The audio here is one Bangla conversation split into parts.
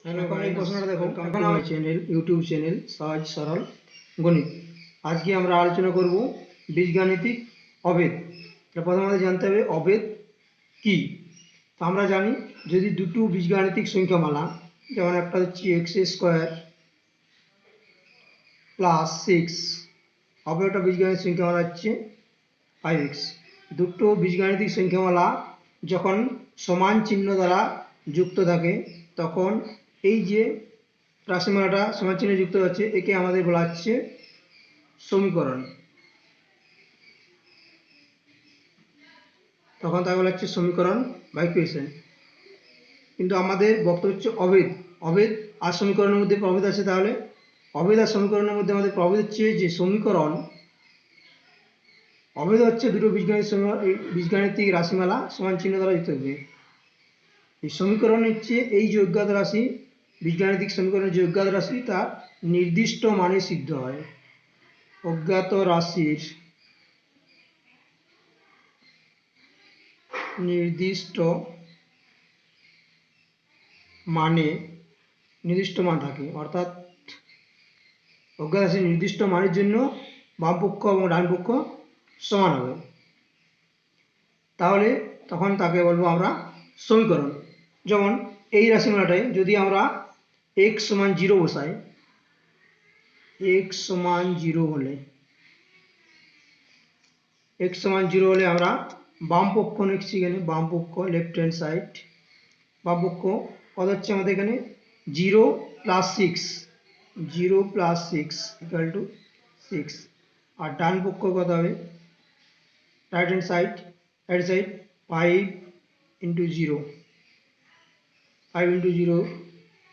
हेलो এখন এই প্রশ্নটা দেখো, এখন আমার চ্যানেল ইউটিউব চ্যানেল সহজ সরল গণিত। আজকে আমরা আলোচনা করব বীজগাণিতিক অভেদ। প্রথমে আমাদের জানতে হবে অভেদ কি। তো আমরা জানি যদি দুটো বীজগাণিতিক সংখ্যামালা, যেমন একটা হচ্ছে x² প্লাস 6, অপর একটা বীজগাণিতিক সংখ্যামালা হচ্ছে 5x। দুটো বীজগাণিতিক সংখ্যামালা যখন সমান চিহ্ন দ্বারা যুক্ত থাকে তখন এই যে রাশিমালাটা সমান চিহ্নে যুক্ত হচ্ছে একে আমাদের বলা হচ্ছে সমীকরণ। তখন তাকে বলা হচ্ছে সমীকরণ বা ইকুয়েশন। কিন্তু আমাদের বক্তব্য হচ্ছে অভেদ। অভেদ আর সমীকরণের মধ্যে প্রভেদ আছে। তাহলে অভেদ আর সমীকরণের মধ্যে আমাদের প্রভেদ হচ্ছে যে সমীকরণ, অভেদ হচ্ছে দুটো বীজগাণিতিক রাশিমালা সমান চিহ্ন দ্বারা যুক্ত হবে। এই সমীকরণ হচ্ছে এই যে অজ্ঞাত রাশি, বীজগাণিতিক সমীকরণের যে অজ্ঞাত রাশি তা নির্দিষ্ট মানে সিদ্ধ হয়। অজ্ঞাত রাশির নির্দিষ্ট মান থাকে, অর্থাৎ অজ্ঞাত রাশির নির্দিষ্ট মানের জন্য বাম পক্ষ এবং ডান পক্ষ সমান হবে। তাহলে তখন তাকে বলবো আমরা সমীকরণ। যেমন এই রাশিমালাটায় যদি আমরা x সমান 0 বসাই, x সমান 0 হলে আমরা বাম পক্ষ নিচ্ছি, এখানে বাম পক্ষ লেফট হ্যান্ড সাইড, বাম পক্ষ কত হচ্ছে আমাদের এখানে 0 প্লাস 6, 0 প্লাস 6 ইকুয়াল টু 6। আর ডান পক্ষ কত হবে, right hand side 5 into 0, 5 into 0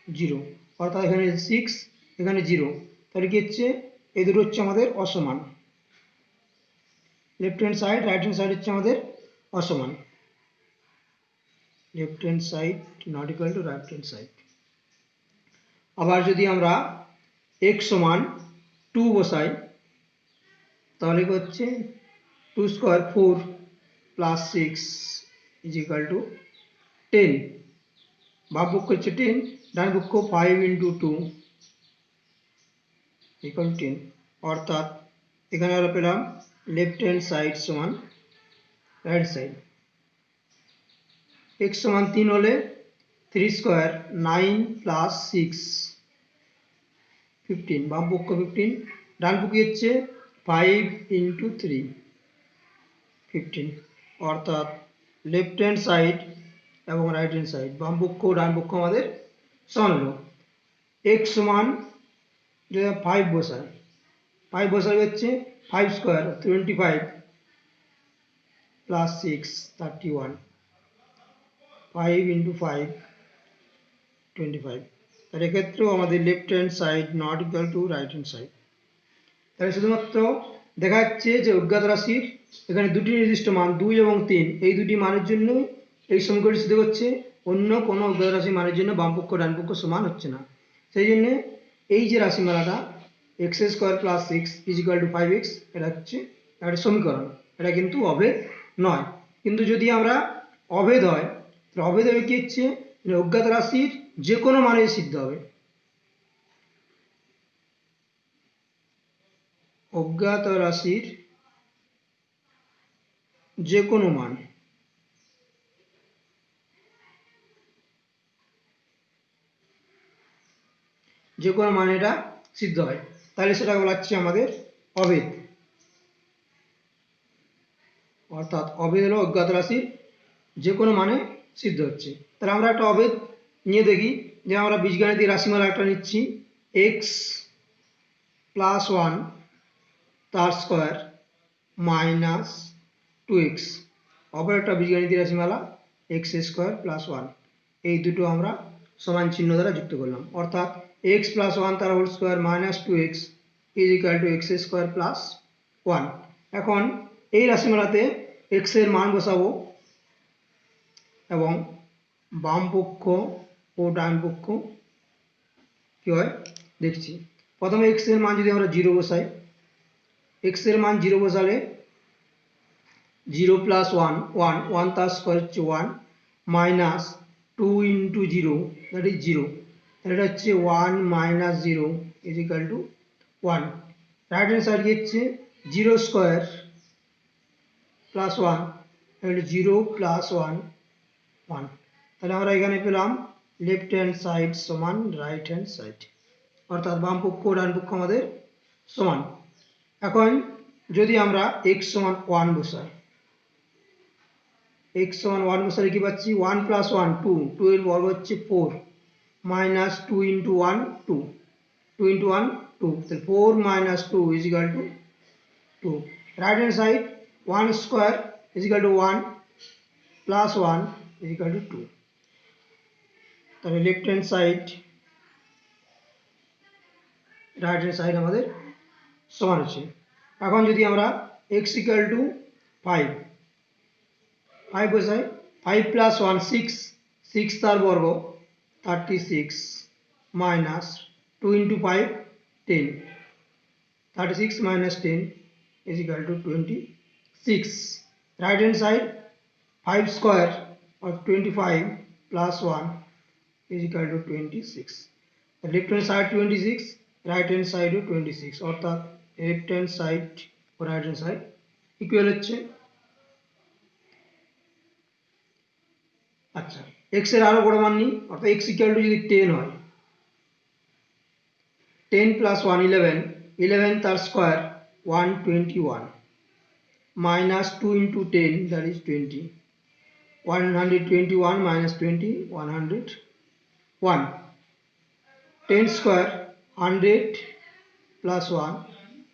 0, অর্থাৎ এখানে 6 এখানে 0। তাহলে কি হচ্ছে, এই দুটো হচ্ছে আমাদের অসমান। Left hand side right hand side হচ্ছে আমাদের অসমান। Left hand side not equal to right hand side. আবার যদি আমরা x সমান 2 বসাই তাহলে কি হচ্ছে 2 square 4 plus 6 is equal two 10। বাম পক্ষ হচ্ছে 10, ডান পক্ষ 5 ইন্টু 2 ইকুয়াল 10। অর্থাৎ এখানে আমরা পেলাম লেফট হ্যান্ড সাইড সমান রাইট সাইড। x সমান 3 হলে 3 স্কোয়ার 9 প্লাস 6 15, বাম পক্ষ 15, ডান পক্ষ হচ্ছে 5 ইন্টু 3 15। অর্থাৎ লেফট হ্যান্ড সাইড এবং রাইট হ্যান্ড সাইড বাম পক্ষ ডান পক্ষ আমাদের সমান হলো। x সমান যদি 5 বসায়, 5 বসালে হচ্ছে 5 স্কোয়ার 25 প্লাস 6 31, 5 ইন্টু 5 25। তাহলে এক্ষেত্রেও আমাদের left hand side not equal to right hand side. তাহলে শুধুমাত্র দেখা যাচ্ছে যে অজ্ঞাত রাশির এখানে দুটি নির্দিষ্ট মান 2 এবং 3, এই দুটি মানের জন্য এই সমীকরণটি সিদ্ধ করছে, অন্য কোনো অজ্ঞাত রাশির মানের জন্য বাম পক্ষ ডান পক্ষ সমান হচ্ছে না। সেই জন্য এই যে রাশিমালাটা x² plus 6 is equal two 5x, এটা হচ্ছে একটা সমীকরণ, এটা কিন্তু অভেদ নয়। কিন্তু যদি আমরা অভেদ হয় তাহলে অভেদ হবে কি হচ্ছে, অজ্ঞাত রাশির যে কোনো মানে সিদ্ধ হবে। অজ্ঞাত রাশির যে কোনো মান, যে কোনো মানে এটা সিদ্ধ হয়, তাহলে সেটা বলা হচ্ছে আমাদের অভেদ। অর্থাৎ অভেদ হলো অজ্ঞাত রাশির যে কোনো মানে সিদ্ধ হচ্ছে। তাহলে আমরা একটা অভেদ নিয়ে দেখি, যে আমরা বীজগাণিতিক রাশিমালা একটা নিচ্ছি x প্লাস 1 তার স্কোয়ার মাইনাস 2x, অপর একটা বীজগাণিতিক রাশিমালা x² প্লাস 1, এই দুটো আমরা সমান চিহ্ন দ্বারা যুক্ত করলাম। অর্থাৎ x প্লাস 1 তার whole square minus 2x is equal to x² plus 1। এখন এই রাশিমালাতে x এর মান বসাবো এবং বাম পক্ষ ও ডান পক্ষ কি হয় দেখছি। প্রথমে x এর মান যদি আমরা 0 বসাই, x এর মান 0 বসালে 0 প্লাস 1 1, 1 তার স্কোয়ার হচ্ছে 1 মাইনাস 2 ইন্টু 0 দ্যাট ইজ 0। এটা হচ্ছে 1 minus 0 is equal to 1। Right hand side হচ্ছে 0 স্কোয়ার প্লাস 1 তাহলে 0 প্লাস 1 1। তাহলে আমরা এখানে পেলাম লেফট হ্যান্ড সাইড সমান রাইট হ্যান্ড সাইড, অর্থাৎ বাম পক্ষ ডান পক্ষ আমাদের সমান। এখন যদি আমরা x সমান 1 বসাই, x সমান 1 বসালে কি পাচ্ছি 1 প্লাস 1 2, 2 এর বর্গ হচ্ছে 4 মাইনাস 2 ইন্টু 1 2, 2 ইন্টু 1 2, তাহলে 4 minus 2 is equal to 2। Right hand side 1 square is equal to 1 plus 1 is equal to 2। তাহলে left hand side right hand side আমাদের সমান হচ্ছে। এখন যদি আমরা x ইকাল টু 5 বসাই, 5 প্লাস 1 6, 6 তার বর্গ 36 minus 2 into 5 10, 36 minus 10 is equal to 26। right hand side 5 square or 25 plus 1 is equal to 26। left hand side 26, right hand side 26, অর্থাৎ left hand side ও right hand side ইকুয়াল হচ্ছে। আচ্ছা, x এর আরো বড় মান নিই, অর্থাৎ x ইকুয়াল টু যদি 10 হয়, 10 প্লাস 1 11, 11 তার square 121 minus 2 into 10 that is 20, 121 minus 20 101, 10 square 100 plus 1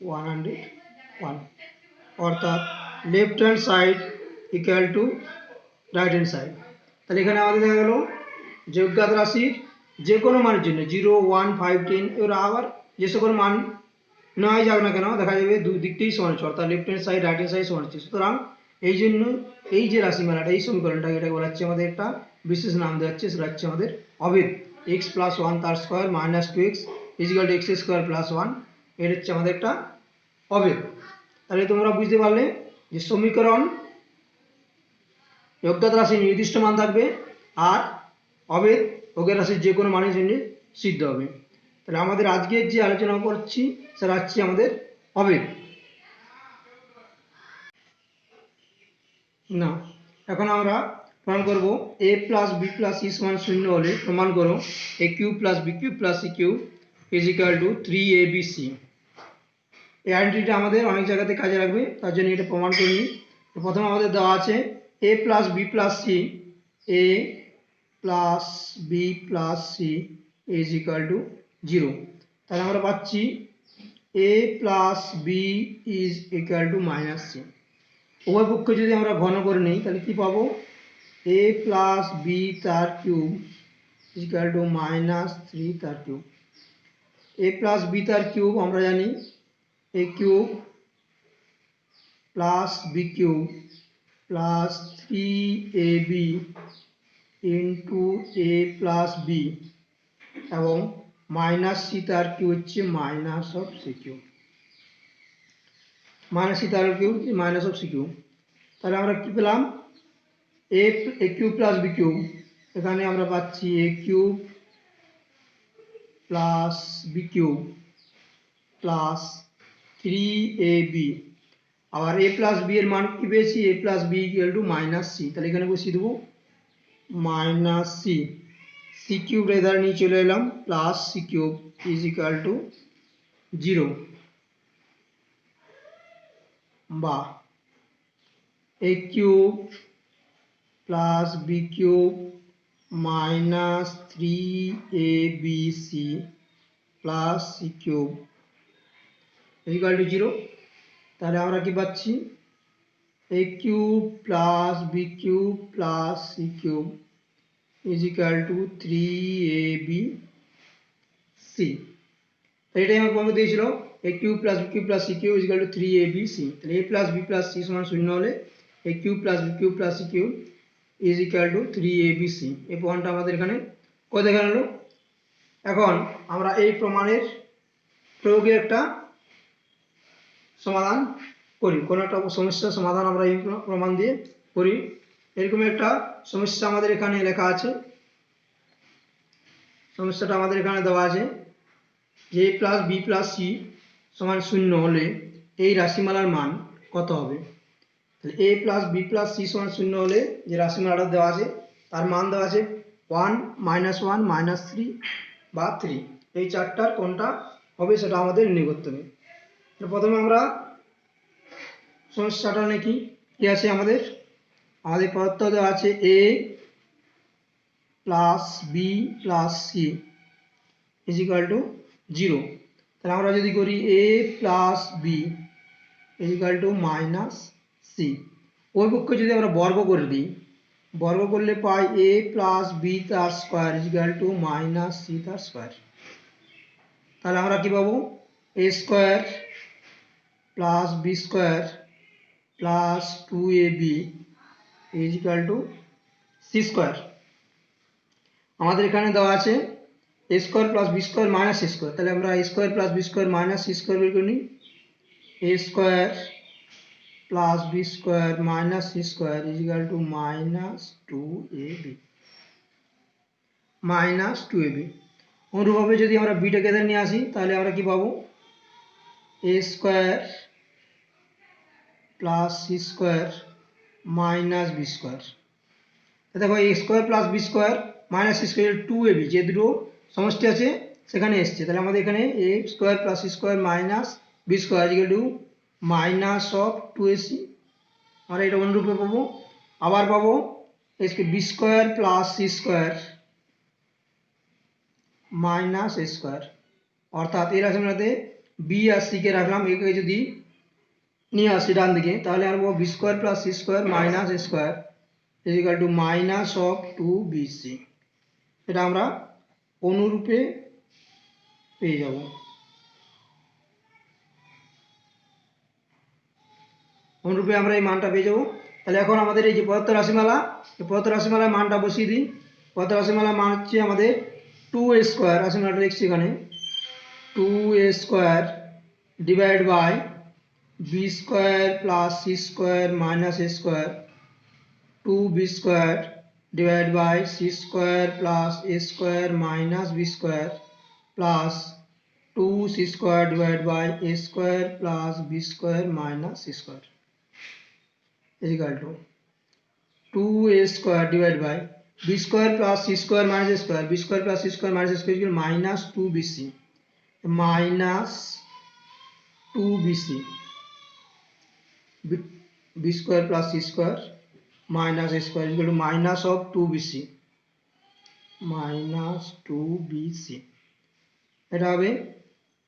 101, অর্থাৎ left hand side equal to right hand side. তাহলে এখানে আমাদের দেখা গেল যে অজ্ঞাত রাশির যে কোনো মানের জন্য 0 1 5 10 এর আবার যে সকল মান নেওয়াই যাক না কেন দেখা যাবে দুই দিকটাই সমান হচ্ছে, অর্থাৎ left hand side right hand side সমান হচ্ছে। সুতরাং এই জন্য এই যে রাশিমালাটা, এই সমীকরণটা, এটাকে বলা হচ্ছে আমাদের একটা বিশেষ নাম দেওয়া হচ্ছে, সেটা হচ্ছে আমাদের অভেদ। x প্লাস 1 তার square minus 2x is equal to x square plus 1, এটা হচ্ছে আমাদের একটা অভেদ। তাহলে তোমরা বুঝতে পারলে যে সমীকরণ অজ্ঞাত রাশির নির্দিষ্ট মান থাকবে আর অভেদ অজ্ঞাত রাশির যে কোনো মানের জন্য সিদ্ধ হবে। তাহলে আমাদের আজকের যে আলোচনা করছি সেটা হচ্ছে আমাদের অভেদ। না, এখন আমরা প্রমাণ করব a plus B plus C সমান 0 হলে প্রমাণ করো a cube plus B cube plus C cube is equal to 3abc। এই আইডেন্টিটিটা আমাদের অনেক জায়গাতে কাজে লাগবে, তার জন্য এটা প্রমাণ করে নিই। প্রথমে আমাদের দেওয়া আছে a plus B plus C, a plus B plus C is equal to 0। তাহলে আমরা পাচ্ছি a plus B is equal to minus C. উভয় পক্ষে যদি আমরা ঘন করে নিই তাহলে কি পাবো, a প্লাস বি তার cube is equal to minus 3 তার কিউব। a প্লাস বি তার কিউব আমরা জানি a cube plus B cube plus 3ab into a plus B, এবং মাইনাস সি তার কিউব হচ্ছে minus of C cube, minus C তার cube minus of C cube. তাহলে আমরা কি পেলাম, a cube plus B cube, এখানে আমরা পাচ্ছি a cube plus B cube plus 3ab, আবার a প্লাস বি এর মান কি পেয়েছি, a plus B equal to minus C. তাহলে এখানে বসিয়ে দেবো মাইনাস সি, সি কিউব এধারে নিয়ে চলে এলাম, plus C cube is equal to 0, বা a cube plus B cube minus 3abc plus C cube is equal to 0। তাহলে আমরা কি পাচ্ছি, a cube plus B cube plus C cube is equal to 3abc। এটাই আমার প্রমাণ দিয়েছিল a cube plus B cube plus C cube is equal to 3abc। তাহলে a plus B plus C সমান 0 হলে a cube plus B cube plus C cube is equal to 3abc। এই প্রমাণটা আমাদের এখানে করে দেখানো হলো। এখন আমরা এই প্রমাণের প্রয়োগের একটা সমাধান করি, কোনো একটা সমস্যার সমাধান আমরা এই প্রমাণ দিয়ে করি। এরকম একটা সমস্যা আমাদের এখানে লেখা আছে, সমস্যাটা আমাদের এখানে দেওয়া আছে যে a plus B plus C সমান 0 হলে এই রাশিমালার মান কত হবে। তাহলে a plus B plus C সমান 0 হলে যে রাশিমালাটা দেওয়া আছে তার মান দেওয়া আছে 1 -1 -3 বা 3, এই চারটার কোনটা হবে সেটা আমাদের নির্ণয় করতে হবে। প্রথমে আমরা সমস্যাটা নাকি কি আছে আমাদের প্রদত্ত দেওয়া আছে a plus B plus C is equal to 0। তাহলে আমরা যদি করি a plus B is equal to minus C, ওই পক্ষে যদি আমরা বর্গ করে দিই, বর্গ করলে পাই a প্লাস বি তার square is equal to minus C তার স্কোয়ার। তাহলে আমরা কি পাবো a square plus B square plus 2ab is equal to C square. আমাদের এখানে দেওয়া আছে a square plus B square minus C square, তাহলে আমরা a square plus B square minus C square বের করে নিই। a square plus B square minus C square is equal to minus 2ab। অনুরূপভাবে যদি আমরা বিটাকে এখানে নিয়ে আসি তাহলে আমরা কি পাবো a square plus C square minus B square. দেখো a square plus B square minus C square 2ab, যে দুটো সমষ্টি আছে সেখানে এসছে, তাহলে আমাদের এখানে a square plus C square minus B square equal to minus of 2ac। আমরা এটা অনুরূপে পাবো। আবার পাবো B square plus C square minus A square, অর্থাৎ এই রাশিমালাতে বি আর সি কে রাখলাম, একে যদি নিয়ে আসি ডান দিকে তাহলে আমরা B square plus C square minus A square is equal to minus of 2bc। এটা আমরা অনুরূপে পেয়ে যাব। অনুরূপে আমরা এই মানটা পেয়ে যাব। তাহলে এখন আমাদের এই যে প্রদত্ত রাশিমালা, এই প্রদত্ত রাশিমালার মানটা বসিয়ে দিই। প্রদত্ত রাশিমালার মান হচ্ছে আমাদের 2a স্কোয়ার, রাশিমালাটা লিখছি এখানে 2a square divide by B square plus C square minus A square 2b square divide by C square plus A square minus B square plus 2c square divide by A square plus B square minus C square is equal to 2a square divided by b square plus c square minus a square, b square plus c square minus a square is equal to minus 2bc, minus 2bc, b square plus c square minus a square is equal to minus of 2bc, minus 2bc। এটা হবে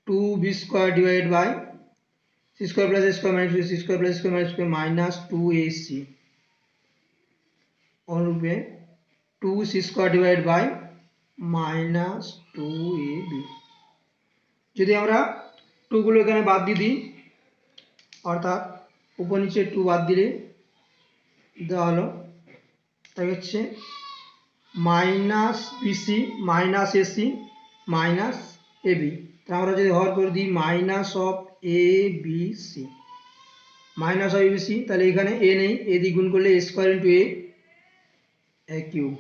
2b square divided by c square plus a square minus 2c square plus a square minus square minus 2ac, অনুরূপে 2c square divided by minus 2ab। যদি আমরা 2 গুলো এখানে বাদ দিয়ে দিই, অর্থাৎ উপর নিচে 2 বাদ দিলে দেওয়া হলো, তাই হচ্ছে minus BC minus AC minus AB. তা আমরা যদি হর করে দিই minus of A B C, minus of ABC, তাহলে এখানে এ নেই, এ দিয়ে গুণ করলে A square into A cube,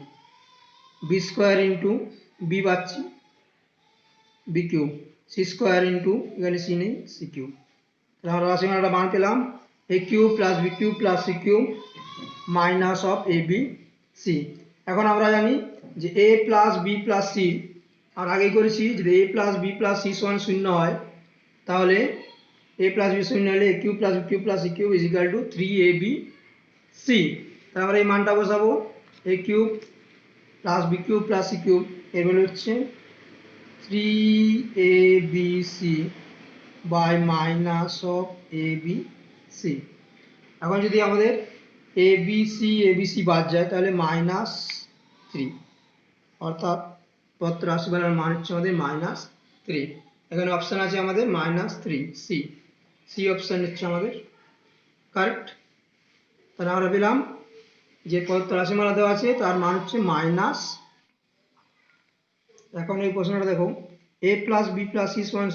B square into B পাচ্ছি B cube, C square into এখানে সি নেই সি কিউব। তাহলে আমরা রাশিমালাটা মান পেলাম A cube plus B cube plus C cube minus of A B C. এখন আমরা জানি যে A plus B plus C, আর আগেই করেছি যদি A plus B plus C সমান 0 হয় তাহলে এ প্লাস বি 0 হলে A cube plus B cube plus C cube is equal to 3abc। তাহলে আমরা এই মানটা বসাবো A cube plus B cube plus C cube এর ভ্যালু হচ্ছে 3abc by minus of abc। এখন যদি আমাদের abc বাদ যায় তাহলে মাইনাস 3, অর্থাৎ প্রদত্ত রাশিমালার মান হচ্ছে আমাদের মাইনাস 3। এখানে অপশান আছে আমাদের মাইনাস 3, সি অপশান হচ্ছে আমাদের কারেক্ট। তাহলে আমরা পেলাম যে প্রদত্ত রাশিমালা দেওয়া আছে তার মান হচ্ছে মাইনাস। এখন এই প্রশ্নটা দেখো এ প্লাস বি প্লাস সি সমান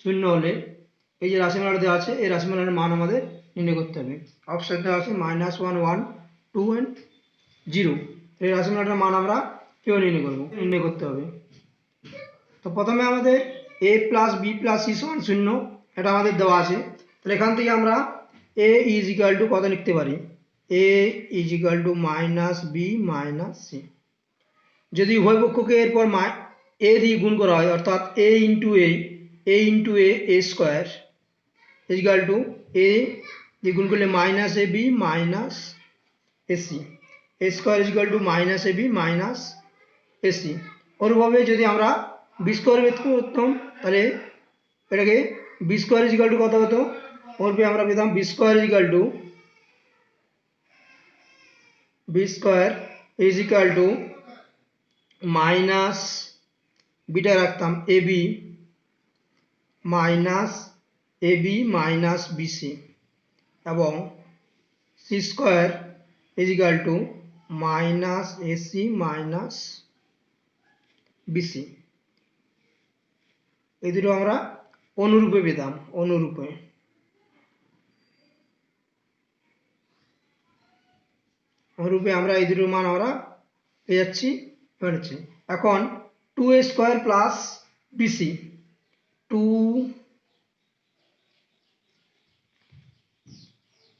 0 হলে এই যে রাশিমালাটা দেওয়া আছে এই রাশিমালার মান আমাদের নির্ণয় করতে হবে। অপশান দেওয়া আছে -1 1 2 and 0। এই রাশিমালাটার মান আমরা কেউ নির্ণয় করতে হবে। তো প্রথমে আমাদের a plus B plus C সমান 0 এটা আমাদের দেওয়া আছে। তাহলে এখান থেকে আমরা a ইজ ইকুয়াল টু কত লিখতে পারি, a is equal to minus B minus C. যদি উভয় পক্ষকে এরপর a দিয়ে গুণ করা হয় অর্থাৎ a into a square is equal to a দিয়ে গুণ করলে minus A B minus AC, A square is equal to minus A B minus AC. অনুভাবে যদি আমরা বি স্কোয়ার বের করতাম তাহলে এটাকে B square is equal to কত হতো, অনুরূপে আমরা পেতাম B square is equal to minus বিটা রাখতাম এ বি মাইনাস বিসি এবং C square is equal to minus AC minus BC. এই দুটো আমরা অনুরূপে পেতাম, অনুরূপে আমরা এই দুটোর মান আমরা পেয়ে যাচ্ছি। এখন 2a square plus BC,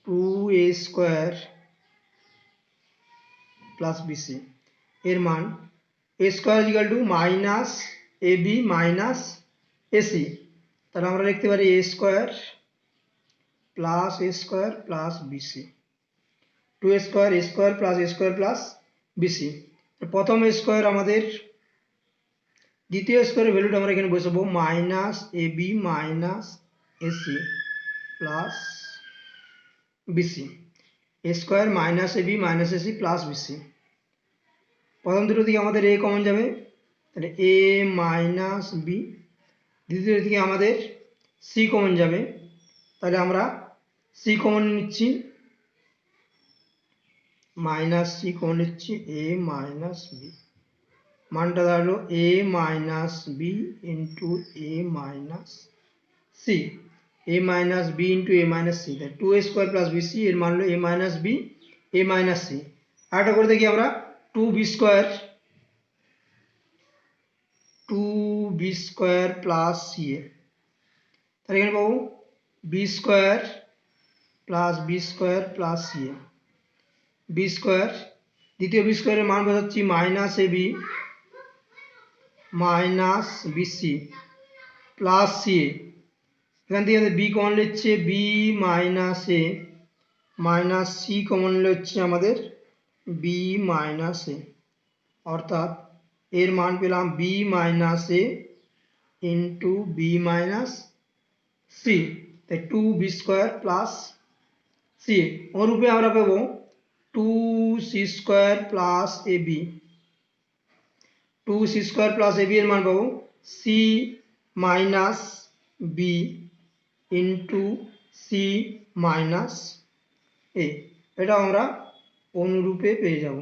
2a square plus BC এর মান a square is equal to minus A B minus AC. তাহলে আমরা লিখতে পারি a square plus BC, 2a square plus BC. প্রথম a স্কোয়ার আমাদের দ্বিতীয় স্কোয়ারের ভ্যালুটা আমরা এখানে বসাবো minus A B minus AC plus BC, A square minus A B minus AC plus BC. প্রথম দুটো দিকে আমাদের এ কমন যাবে, তাহলে এ মাইনাস বি। দ্বিতীয় দিকে আমাদের সি কমন যাবে, তাহলে আমরা সি কমন নিচ্ছি, মাইনাস সি কমন নিচ্ছি, এ মাইনাস বি। মানটা দাঁড়ালো এ minus B into A minus C, A minus B into A minus C. তাই 2a স্কোয়ার প্লাস বিসি এর মান হলো এ minus B A minus C. আরেকটা করে দেখি আমরা 2b স্কোয়ার প্লাস সি এ। তাহলে এখানে পাবো B square plus C A, B square দ্বিতীয় বি স্কোয়ারের মান বোঝাচ্ছি minus A B minus BC plus C A. এখান থেকে আমাদের বি কমন নিচ্ছে B minus A minus C common হচ্ছে আমাদের বি মাইনাস এ, অর্থাৎ এর মান পেলাম B minus A into B minus C. তাই 2b square plus C A. অনুরূপে আমরা পাবো 2c স্কোয়ার প্লাস এ বি, 2c স্কোয়ার প্লাস এ বি এর মান পাবো C minus B into C minus A. এটা আমরা অনুরূপে পেয়ে যাব,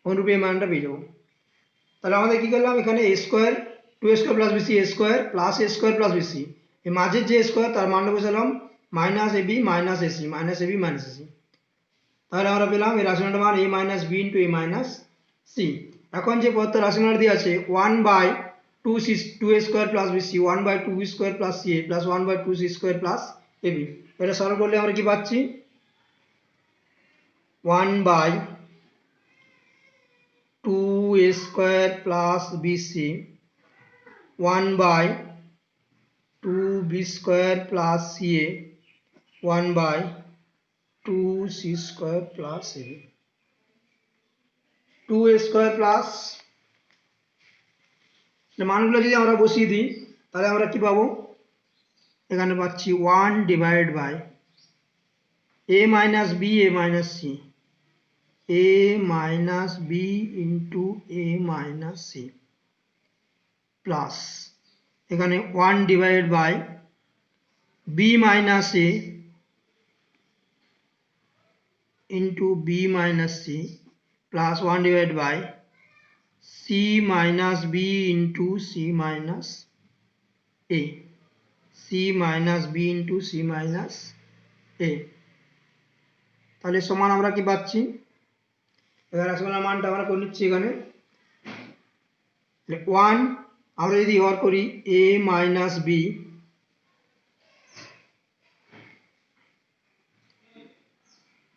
অনুরূপে এই মানটা পেয়ে যাব। তাহলে আমাদের কি করলাম, এখানে এ square 2a square plus BC A square plus BC, এই মাঝের যে স্কোয়ার তার মানটা বসালাম মাইনাস এ বি মাইনাস এসি তাহলে আমরা পেলাম এই রাশিমালার মান A minus B into A minus C. এখন যে পদটা রাশিমালা দিয়ে আছে 1/2a square plus BC 1/2b square plus C এ প্লাস 1/2c স্কোয়ার প্লাস এ বি। এটা সলভ করলে আমরা কি পাচ্ছি, 1/2a square plus BC 1/2b square plus C A 1/2c square plus A B. 2a square plus মানগুলো যদি আমরা বসিয়ে দিই তাহলে আমরা কি পাবো, এখানে পাচ্ছি 1 divide by a minus B A minus C, a minus B into A minus C plus এখানে 1 divide by B minus A into B minus C plus 1 divide by C minus B into C minus A, C minus B into C minus A. তাহলে সমান আমরা কি পাচ্ছি, এখানে রাশিমালার মানটা আমরা করে নিচ্ছি, এখানে ওয়ান আমরা যদি হর করি A minus B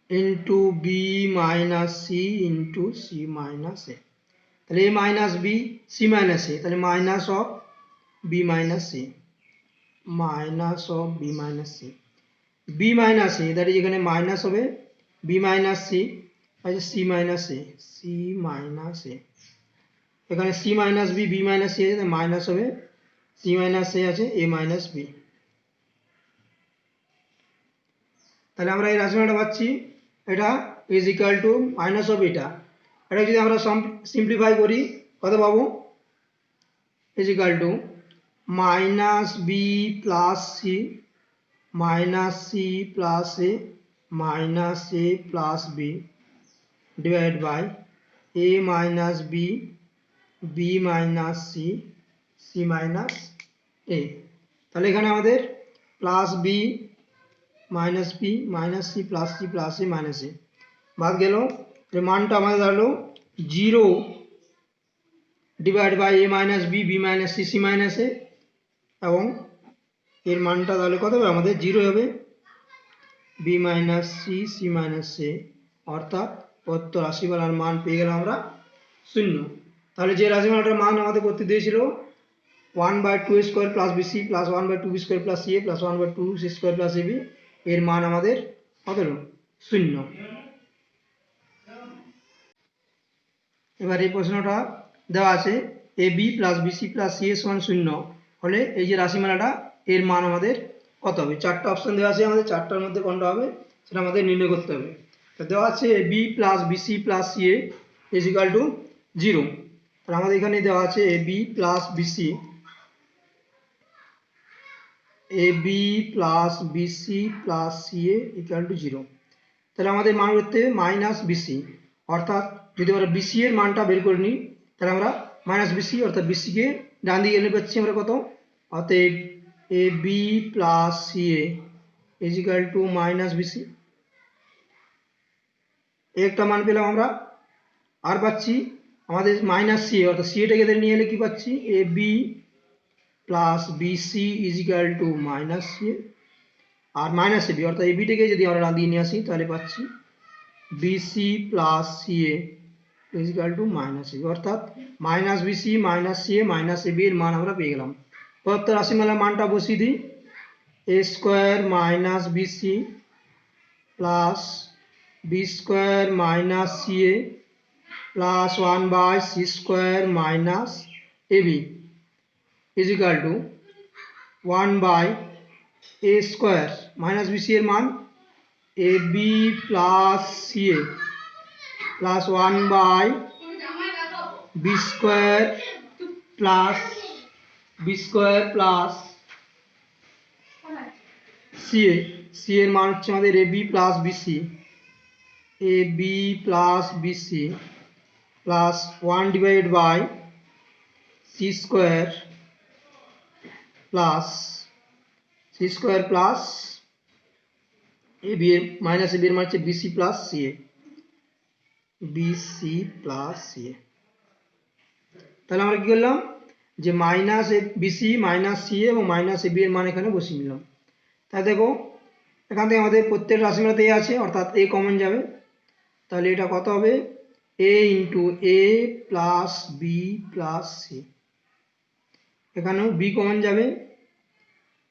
into B minus C into C minus A, তাহলে A minus B C minus A, তাহলে minus of B minus C, minus of B minus C, B minus A that is এখানে মাইনাস হবে বি মাইনাস সি, আছে C minus A, C minus A, এখানে C minus B B minus C আছে মাইনাস হবে সি মাইনাস এ আছে এ মাইনাস বি। তাহলে আমরা এই রাশিমালাটা পাচ্ছি, এটা is equal to minus of এটা যদি আমরা সিম্পলিফাই করি কত পাবো, is equal to minus B plus C minus C plus A minus A plus B divide by A minus B B minus C C minus A. তাহলে এখানে আমাদের plus B minus B minus C plus A minus A বাদ গেল, এর মানটা আমাদের দাঁড়ালো 0 divide by A minus B B minus C C minus A, এবং এর মানটা তাহলে কত হবে আমাদের 0 হবে B minus C C minus A, অর্থাৎ প্রদত্ত রাশিমালার মান পেয়ে গেলাম আমরা 0। তাহলে যে রাশিমালাটার মান আমাদের করতে দিয়েছিল 1/2 square plus BC plus 1/2 B square plus C এ plus 1/2 C square plus AB, এর মান আমাদের কত হলো 0। এবার এই প্রশ্নটা দেওয়া আছে a B plus BC plus C a সমান 0 হলে এই যে রাশিমালাটা এর মান আমাদের কত হবে। চারটা অপশন দেওয়া আছে, আমাদের চারটার মধ্যে কোনটা হবে সেটা আমাদের নির্ণয় করতে হবে। তো দেওয়া আছে a B plus BC plus C A is equal to 0, তাহলে আমাদের এখানে দেওয়া আছে a B plus BC a B plus BC plus C a equal to 0, তাহলে আমাদের মান করতে হবে মাইনাস বিসি, অর্থাৎ যদি আমরা বিসি এর মানটা বের করে নিই তাহলে আমরা মাইনাস বিসি অর্থাৎ বিসিকে ডান দিকে এনে পাচ্ছি আমরা কত, অতএব a B plus C A is equal to minus b c, একটা মান পেলাম আমরা। আর পাচ্ছি আমাদের মাইনাস সি অর্থাৎ সি এটাকে নিয়ে এলে কি পাচ্ছি a B plus b c is equal to minus c আর মাইনাস এবি, অর্থাৎ এবিটাকে যদি আমরা ডান দিকে নিয়ে আসি তাহলে পাচ্ছি BC plus C A is equal to minus AB, অর্থাৎ minus BC minus C A minus AB এর মান আমরা পেয়ে গেলাম। প্রদত্ত রাশিমালার মানটা বসিয়ে দিই, a square minus BC plus B square minus C A plus 1/c square minus a b is equal to 1/a square minus b c এর মান a B plus C A plus 1/বি square plus B square plus C a, c এর মান হচ্ছে আমাদের a B plus BC a B plus BC plus 1 divided by C square plus A b এর মাইনাস এ বি এর মান হচ্ছে বিসি প্লাস সি এ, বিসি প্লাস সি এ। তাহলে আমরা কি করলাম যে মাইনাস বিসি মাইনাস সি এবং মাইনাস এ বি এর মান এখানে বসিয়ে নিলাম। তাই দেখো এখান থেকে আমাদের প্রত্যেক রাশিমালাতে এ আছে অর্থাৎ এ কমন যাবে, তাহলে এটা কত হবে এ into a plus B plus C, এখানেও বি কমন যাবে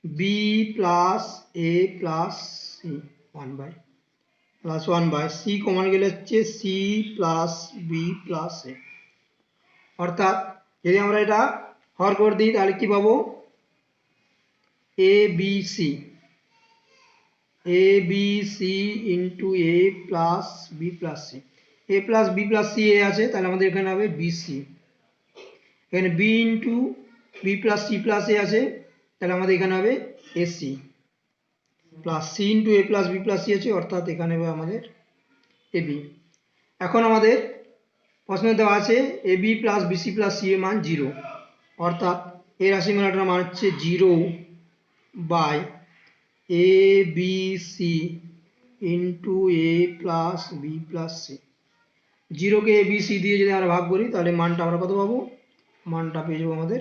বি প্লাস এ প্লাস সি 1/+ সি কমন গেলে হচ্ছে সি প্লাস বি প্লাস এ, অর্থাৎ যদি আমরা এটা হর করে দিই তাহলে কি পাবো a B c into a plus B plus C, A plus B plus C a আছে তাহলে আমাদের এখানে হবে বিসি, এখানে b into b plus C plus a আছে তাহলে আমাদের এখানে হবে a c plus c into a plus B plus c আছে অর্থাৎ এখানে হবে আমাদের এবি। এখন আমাদের প্রশ্নে দেওয়া আছে a B plus BC plus c এর মান 0, অর্থাৎ এই রাশিমালাটার মান হচ্ছে 0/এ b c into a plus B plus c, 0কে এ বি সি দিয়ে যদি আমরা ভাগ করি তাহলে মানটা আমরা কত পাবো মানটা পেয়ে যাবো আমাদের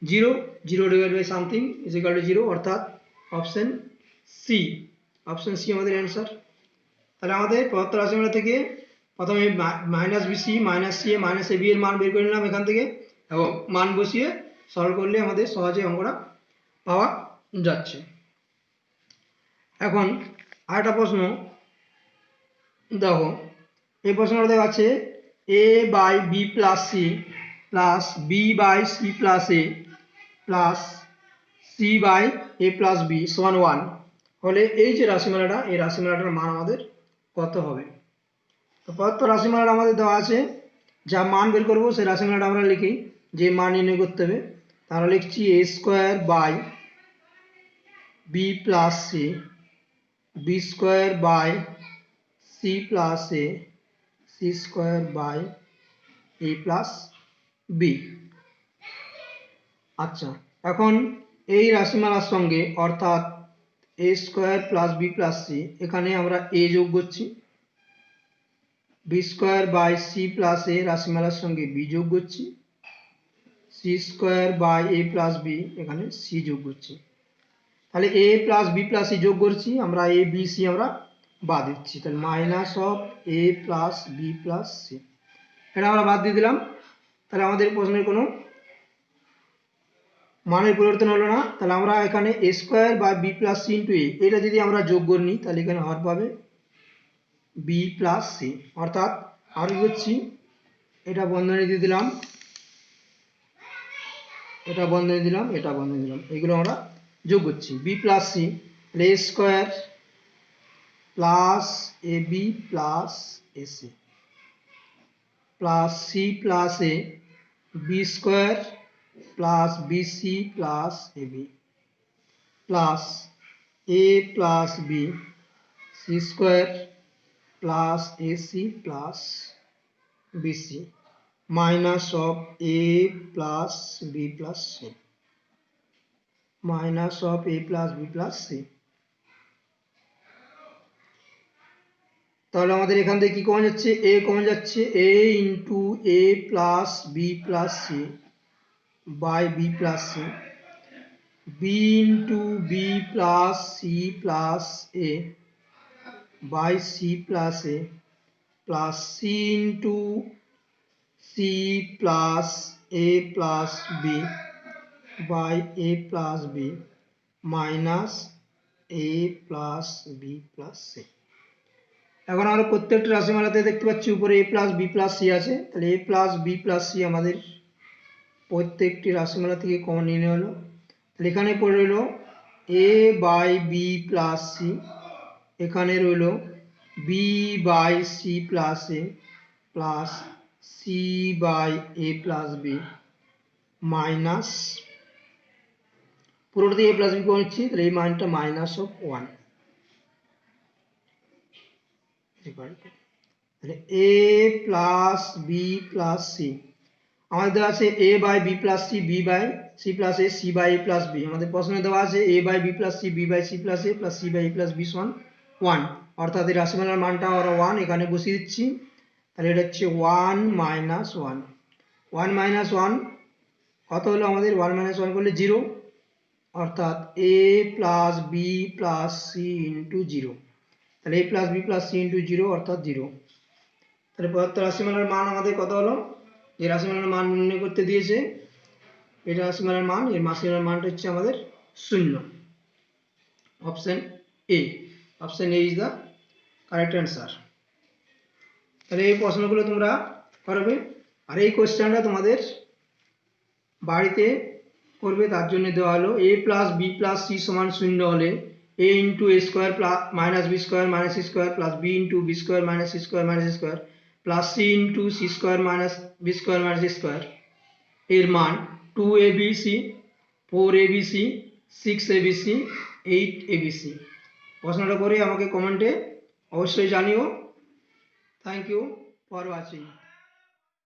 0, 0 divide by something is equal to 0, অর্থাৎ অপশন সি। অপশন সি আমাদের অ্যান্সার। তাহলে আমাদের প্রদত্ত রাশিমালা থেকে প্রথমে minus BC minus C minus এ বি এর মান বের করে নিলাম এখান থেকে, এবং মান বসিয়ে সলভ করলে আমাদের সহজে অঙ্কটা পাওয়া যাচ্ছে। এখন আরেকটা প্রশ্ন দেখো, এই প্রশ্নটা দেখা যাচ্ছে a by B plus C plus b by C plus A plus C by A plus b সমান 1 হলে এই যে রাশিমালাটা, এই রাশিমালাটার মান আমাদের কত হবে? তো প্রদত্ত রাশিমালাটা আমাদের দেওয়া আছে, যা মান বের করবো সেই রাশিমালাটা আমরা লিখি, যে মান নির্ণয় করতে হবে তাহলে লিখছি A square by B plus C, B square by C plus A, C square by A plus B. আচ্ছা, এখন এই রাশিমালার সঙ্গে অর্থাৎ A square plus B plus C, এখানে আমরা এ যোগ করছি, B square by C plus A রাশিমালার সঙ্গে বি যোগ করছি, C square by A plus B এখানে সি যোগ করছি। তাহলে এ প্লাস বি প্লাস সি যোগ করছি, আমরা এ বি সি আমরা বাদ দিচ্ছি, তাহলে minus of A plus B plus C এটা আমরা বাদ দিয়ে দিলাম। তাহলে আমাদের প্রশ্নের কোনো মানের পরিবর্তন হলো না। তাহলে আমরা এখানে এ square by B plus c into a, এটা যদি আমরা যোগ করে নিই তাহলে এখানে হর পাবে বি প্লাস সি, অর্থাৎ আর করছি এটা বন্ধনী দিয়ে দিলাম, এটা বন্ধনী দিলাম, এটা বন্ধনী দিলাম, এগুলো আমরা যোগ করছি B plus C, A square plus A B plus A C plus C plus A, B square plus B C plus A B plus A plus B, C square plus A C plus B C minus of A plus B plus C, minus of A plus B plus C. তাহলে আমাদের এখান থেকে কি কমন যাচ্ছে? এ কমন যাচ্ছে, a into a plus B plus C by B plus C, b into b plus C plus a by C plus A plus c into c plus A plus b by A plus B minus A plus B plus c. এখন আমরা প্রত্যেকটা রাশিমালাতে দেখতে পাচ্ছি উপরে a plus B plus c আছে, তাহলে এ প্লাস বি প্লাস সি আমাদের প্রত্যেকটি রাশিমালা থেকে কমন নিয়ে হলো। তাহলে এখানে পড়ে রইল A by B plus C, এখানে রইল B by C plus A plus C by A plus B minus, পুরোটা দিয়ে এ প্লাস বি করে নিচ্ছি, তাহলে এই মানটা মাইনাস অফ 1, তাহলে এ প্লাস বি প্লাস সি আমাদের দেওয়া আছে a by B plus C, b by C plus A, c by A plus b. আমাদের প্রশ্নে দেওয়া আছে a by B plus C, b by C plus A plus C by A plus b সমান 1, অর্থাৎ এই রাশিমালার মানটা আমরা 1 এখানে বসিয়ে দিচ্ছি। তাহলে এটা হচ্ছে 1 মাইনাস 1, 1 মাইনাস 1 কত হলো আমাদের? 1 মাইনাস 1 করলে 0, অর্থাৎ a plus B plus c into 0, তাহলে এ plus B plus c into 0 অর্থাৎ 0। তাহলে প্রদত্ত রাশিমালার মান আমাদের কত হলো? যে রাশিমালার মান নির্ণয় করতে দিয়েছে এই রাশিমালার মান, এর রাশিমালার মানটা হচ্ছে আমাদের 0, option A. Option A is the correct answer. তাহলে এই প্রশ্নগুলো তোমরা করবে, আর এই কোশ্চেনটা তোমাদের বাড়িতে করবে, তার জন্য দেওয়া হলো a plus B plus C সমান 0 হলে a into a square minus B square minus C square plus b into b square minus C square minus square plus c into c square minus B square minus square এর মান 2abc, 4abc, 6abc, 8abc। প্রশ্নটা করে আমাকে কমেন্টে অবশ্যই জানিও। Thank you for watching.